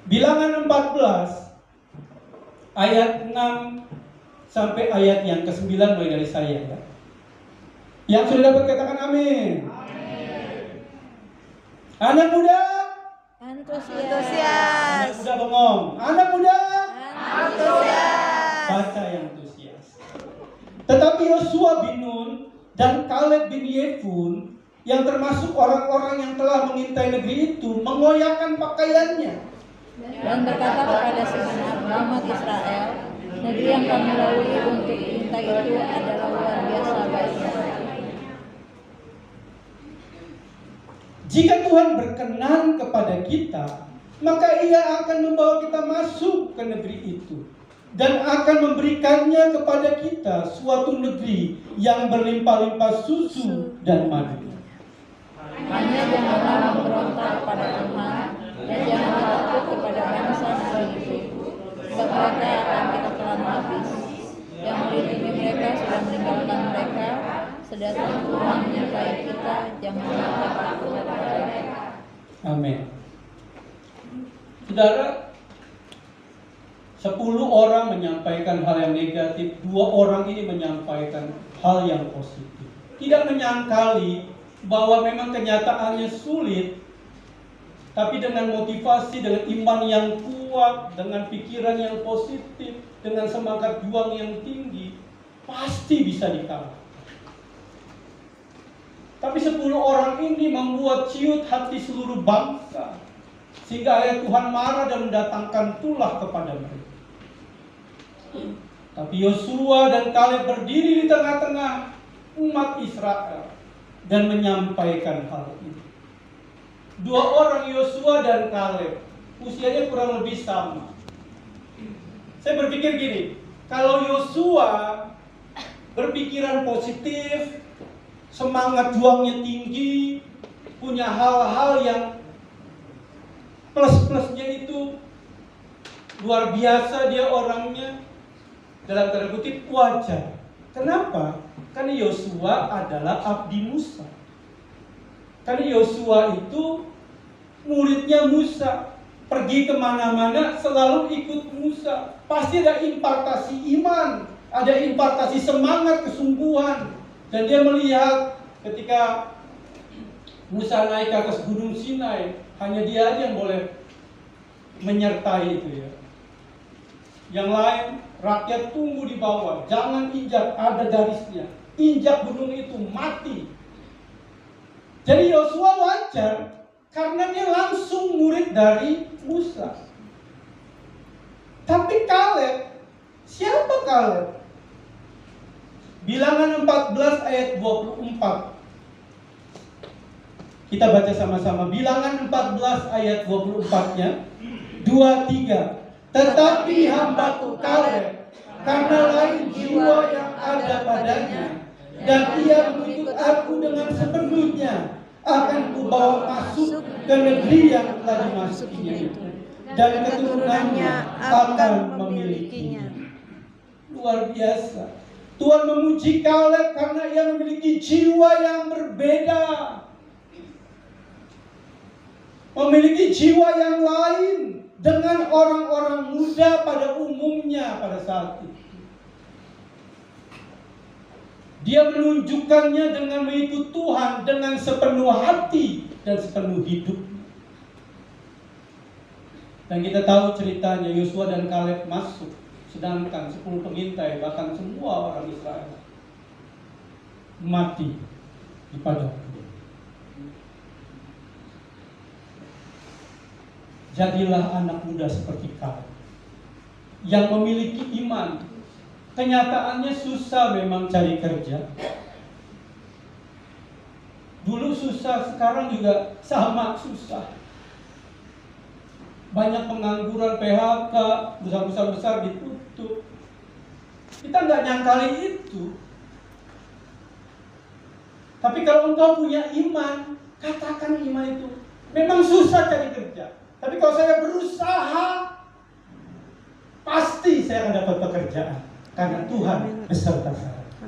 Bilangan 14 ayat 6 sampai ayat yang ke-9 mulai dari saya ya. Yang sudah dapat katakan amin. Anak muda antusias. Anak muda bengong. Anak muda Antusias. baca yang antusias. Tetapi Yosua bin Nun dan Kaleb bin Yefun yang termasuk orang-orang yang telah mengintai negeri itu mengoyakkan pakaiannya Dan berkata kepada segenap umat Israel, negeri yang kami lalui untuk intai itu adalah luar biasa baiknya. Jika Tuhan berkenan kepada kita, maka Ia akan membawa kita masuk ke negeri itu dan akan memberikannya kepada kita suatu negeri yang berlimpah-limpah susu dan madu. Hanya janganlah memberontak kepada Tuhan dan janganlah takut kepada bangsa negeri itu, sebab mereka akan kita telan habis. Yang melindungi mereka sudah meninggalkan mereka, sedangkan Tuhan menyertai kita, janganlah takut kepada mereka. Amin. Saudara, 10 orang menyampaikan hal yang negatif, 2 orang ini menyampaikan hal yang positif. Tidak menyangkali bahwa memang kenyataannya sulit, tapi dengan motivasi, dengan iman yang kuat, dengan pikiran yang positif, dengan semangat juang yang tinggi, pasti bisa dikalahkan. Tapi 10 orang ini membuat ciut hati seluruh bangsa, sehingga akhirnya Tuhan marah dan mendatangkan tulah kepada mereka. Tapi Yosua dan Kaleb berdiri di tengah-tengah umat Israel dan menyampaikan hal ini. 2 orang, Yosua dan Kaleb, usianya kurang lebih sama. Saya berpikir gini, kalau Yosua berpikiran positif, semangat juangnya tinggi, punya hal-hal yang plus-plusnya itu luar biasa, dia orangnya dalam tanda kutip wajar. Kenapa? Karena Yosua adalah abdi Musa. Karena Yosua itu muridnya Musa, pergi kemana-mana selalu ikut Musa. Pasti ada impartasi iman, ada impartasi semangat, kesungguhan. Dan dia melihat ketika Musa naik ke atas gunung Sinai, hanya dia aja yang boleh menyertai itu ya. Yang lain, rakyat tunggu di bawah, jangan injak, ada garisnya. Injak gunung itu mati. Jadi Yosua wajar karena dia langsung murid dari Musa. Tapi Kaleb, siapa Kaleb? Bilangan 14 ayat 24. Kita baca sama-sama. Bilangan 14 ayat 24-nya. 2-3. Tetapi hambaku Kaleb, karena lain jiwa yang ada padanya, dan ia mengikut aku dengan sepenuhnya, akan kubawa masuk ke negeri yang telah dimasukinya itu, dan keturunannya akan memilikinya. Luar biasa. Tuhan memuji Kaleb karena ia memiliki jiwa yang berbeda, memiliki jiwa yang lain dengan orang-orang muda pada umumnya pada saat itu. Dia menunjukkannya dengan mengikut Tuhan dengan sepenuh hati dan sepenuh hidup. Dan kita tahu ceritanya, Yosua dan Kaleb masuk, sedangkan 10 pengintai, bahkan semua orang Israel mati di padang. Jadilah anak muda seperti Kaleb yang memiliki iman. Kenyataannya susah memang cari kerja. Dulu susah, sekarang juga sama susah. Banyak pengangguran, PHK, besar-besar ditutup. Kita nggak nyangkali itu. Tapi kalau engkau punya iman, katakan iman itu. Memang susah cari kerja. Tapi kalau saya berusaha, pasti saya akan dapat pekerjaan. Karena Tuhan beserta saya.